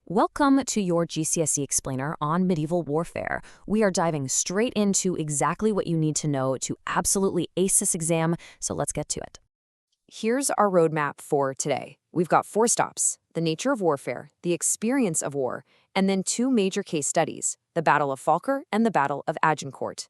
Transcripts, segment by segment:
Welcome to your GCSE Explainer on medieval warfare. We are diving straight into exactly what you need to know to absolutely ace this exam, so let's get to it. Here's our roadmap for today. We've got 4 stops: the nature of warfare, the experience of war, and then 2 major case studies, the Battle of Falkirk and the Battle of Agincourt.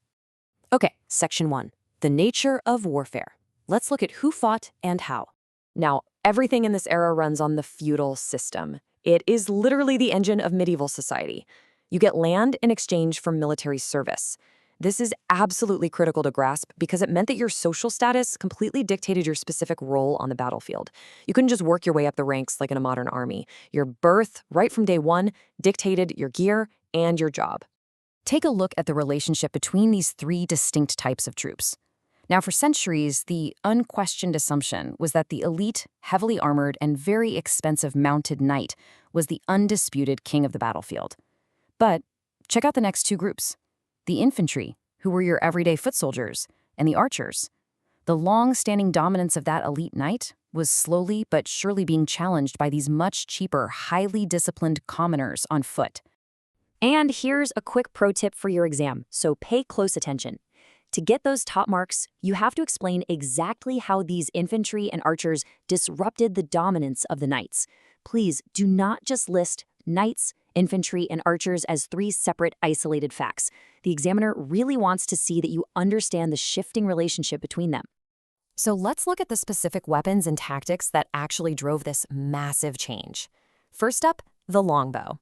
Okay, Section 1, the nature of warfare. Let's look at who fought and how. Now, everything in this era runs on the feudal system. It is literally the engine of medieval society. You get land in exchange for military service. This is absolutely critical to grasp because it meant that your social status completely dictated your specific role on the battlefield. You couldn't just work your way up the ranks like in a modern army. Your birth, right from day one, dictated your gear and your job. Take a look at the relationship between these 3 distinct types of troops. Now, for centuries, the unquestioned assumption was that the elite, heavily armored, and very expensive mounted knight was the undisputed king of the battlefield. But check out the next 2 groups: the infantry, who were your everyday foot soldiers, and the archers. The long-standing dominance of that elite knight was slowly but surely being challenged by these much cheaper, highly disciplined commoners on foot. And here's a quick pro tip for your exam, so pay close attention. To get those top marks, you have to explain exactly how these infantry and archers disrupted the dominance of the knights. Please do not just list knights, infantry, and archers as 3 separate, isolated facts. The examiner really wants to see that you understand the shifting relationship between them. So let's look at the specific weapons and tactics that actually drove this massive change. First up, the longbow.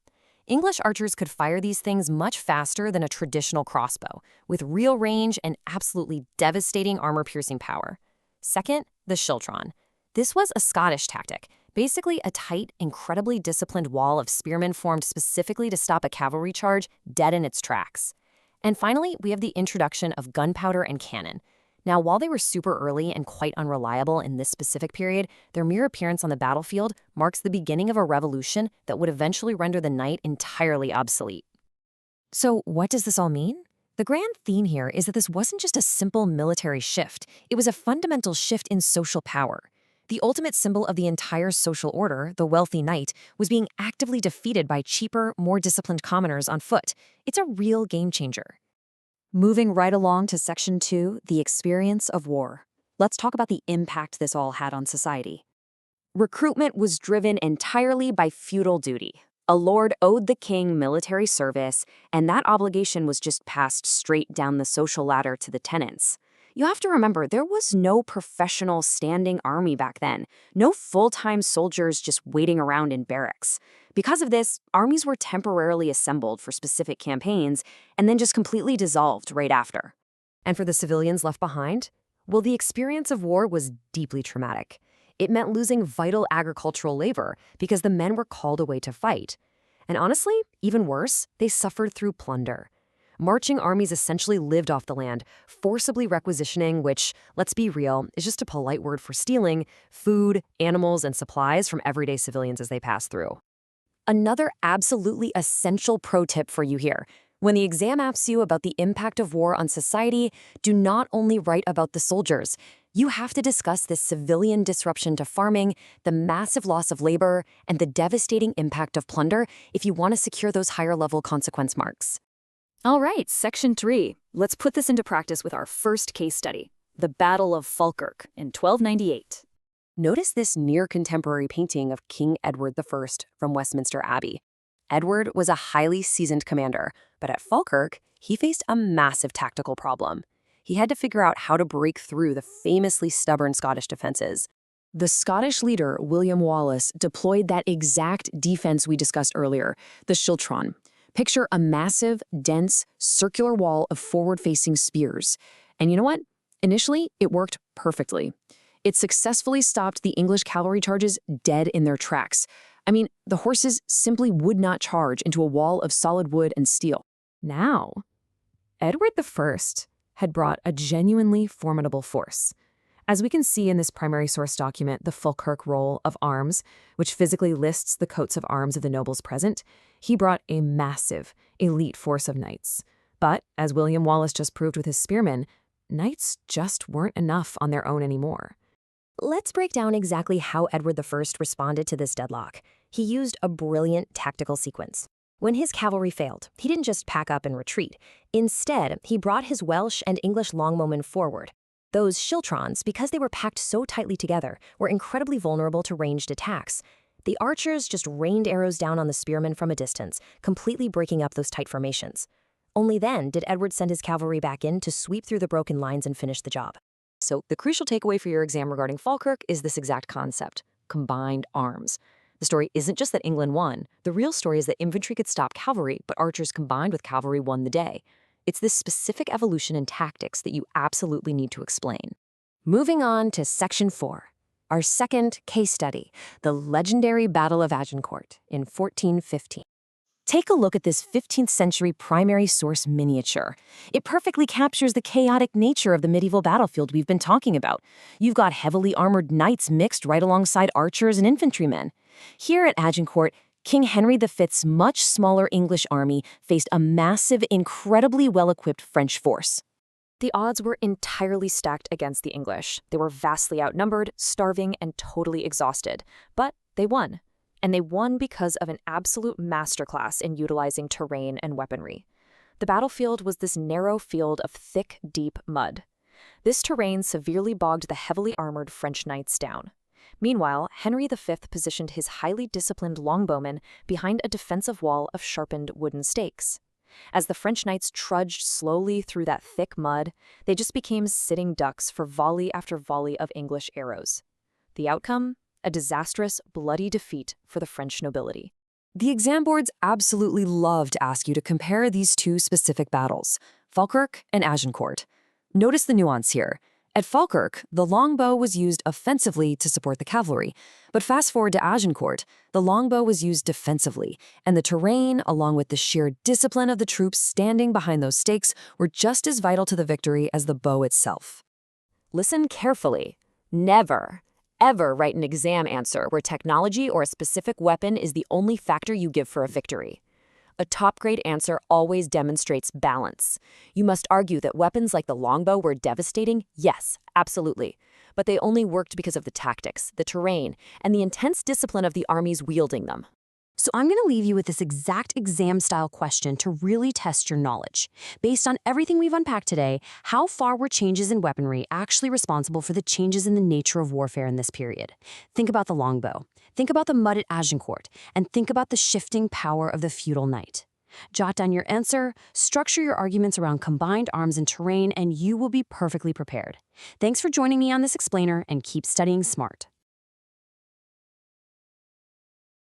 English archers could fire these things much faster than a traditional crossbow, with real range and absolutely devastating armor-piercing power. Second, the schiltron. This was a Scottish tactic, basically a tight, incredibly disciplined wall of spearmen formed specifically to stop a cavalry charge dead in its tracks. And finally, we have the introduction of gunpowder and cannon. Now, while they were super early and quite unreliable in this specific period, their mere appearance on the battlefield marks the beginning of a revolution that would eventually render the knight entirely obsolete. So what does this all mean? The grand theme here is that this wasn't just a simple military shift. It was a fundamental shift in social power. The ultimate symbol of the entire social order, the wealthy knight, was being actively defeated by cheaper, more disciplined commoners on foot. It's a real game changer. Moving right along to Section 2, the experience of war. Let's talk about the impact this all had on society. Recruitment was driven entirely by feudal duty. A lord owed the king military service, and that obligation was just passed straight down the social ladder to the tenants. You have to remember, there was no professional standing army back then, no full-time soldiers just waiting around in barracks. Because of this, armies were temporarily assembled for specific campaigns and then just completely dissolved right after. And for the civilians left behind, well, the experience of war was deeply traumatic. It meant losing vital agricultural labor because the men were called away to fight. And honestly, even worse, they suffered through plunder. Marching armies essentially lived off the land, forcibly requisitioning, which, let's be real, is just a polite word for stealing, food, animals, and supplies from everyday civilians as they pass through. Another absolutely essential pro tip for you here. When the exam asks you about the impact of war on society, do not only write about the soldiers. You have to discuss this civilian disruption to farming, the massive loss of labor, and the devastating impact of plunder if you want to secure those higher-level consequence marks. All right, Section 3. Let's put this into practice with our first case study, the Battle of Falkirk in 1298. Notice this near-contemporary painting of King Edward I from Westminster Abbey. Edward was a highly seasoned commander, but at Falkirk, he faced a massive tactical problem. He had to figure out how to break through the famously stubborn Scottish defenses. The Scottish leader, William Wallace, deployed that exact defense we discussed earlier, the schiltron. Picture a massive, dense, circular wall of forward-facing spears. And you know what? Initially, it worked perfectly. It successfully stopped the English cavalry charges dead in their tracks. I mean, the horses simply would not charge into a wall of solid wood and steel. Now, Edward I had brought a genuinely formidable force. As we can see in this primary source document, the Falkirk Roll of Arms, which physically lists the coats of arms of the nobles present, he brought a massive, elite force of knights. But, as William Wallace just proved with his spearmen, knights just weren't enough on their own anymore. Let's break down exactly how Edward I responded to this deadlock. He used a brilliant tactical sequence. When his cavalry failed, he didn't just pack up and retreat. Instead, he brought his Welsh and English longbowmen forward. Those schiltrons, because they were packed so tightly together, were incredibly vulnerable to ranged attacks. The archers just rained arrows down on the spearmen from a distance, completely breaking up those tight formations. Only then did Edward send his cavalry back in to sweep through the broken lines and finish the job. So the crucial takeaway for your exam regarding Falkirk is this exact concept: combined arms. The story isn't just that England won. The real story is that infantry could stop cavalry, but archers combined with cavalry won the day. It's this specific evolution in tactics that you absolutely need to explain. Moving on to Section 4, our second case study, the legendary Battle of Agincourt in 1415. Take a look at this 15th century primary source miniature. It perfectly captures the chaotic nature of the medieval battlefield we've been talking about. You've got heavily armored knights mixed right alongside archers and infantrymen. Here at Agincourt, King Henry V's much smaller English army faced a massive, incredibly well-equipped French force. The odds were entirely stacked against the English. They were vastly outnumbered, starving, and totally exhausted. But they won. And they won because of an absolute masterclass in utilizing terrain and weaponry. The battlefield was this narrow field of thick, deep mud. This terrain severely bogged the heavily armored French knights down. Meanwhile, Henry V positioned his highly disciplined longbowmen behind a defensive wall of sharpened wooden stakes. As the French knights trudged slowly through that thick mud, they just became sitting ducks for volley after volley of English arrows. The outcome? A disastrous, bloody defeat for the French nobility. The exam boards absolutely love to ask you to compare these two specific battles, Falkirk and Agincourt. Notice the nuance here. At Falkirk, the longbow was used offensively to support the cavalry, but fast forward to Agincourt, the longbow was used defensively, and the terrain, along with the sheer discipline of the troops standing behind those stakes, were just as vital to the victory as the bow itself. Listen carefully. Never, ever write an exam answer where technology or a specific weapon is the only factor you give for a victory. A top-grade answer always demonstrates balance. You must argue that weapons like the longbow were devastating, yes, absolutely. But they only worked because of the tactics, the terrain, and the intense discipline of the armies wielding them. So I'm going to leave you with this exact exam-style question to really test your knowledge. Based on everything we've unpacked today, how far were changes in weaponry actually responsible for the changes in the nature of warfare in this period? Think about the longbow. Think about the mud at Agincourt, and think about the shifting power of the feudal knight. Jot down your answer, structure your arguments around combined arms and terrain, and you will be perfectly prepared. Thanks for joining me on this explainer, and keep studying smart.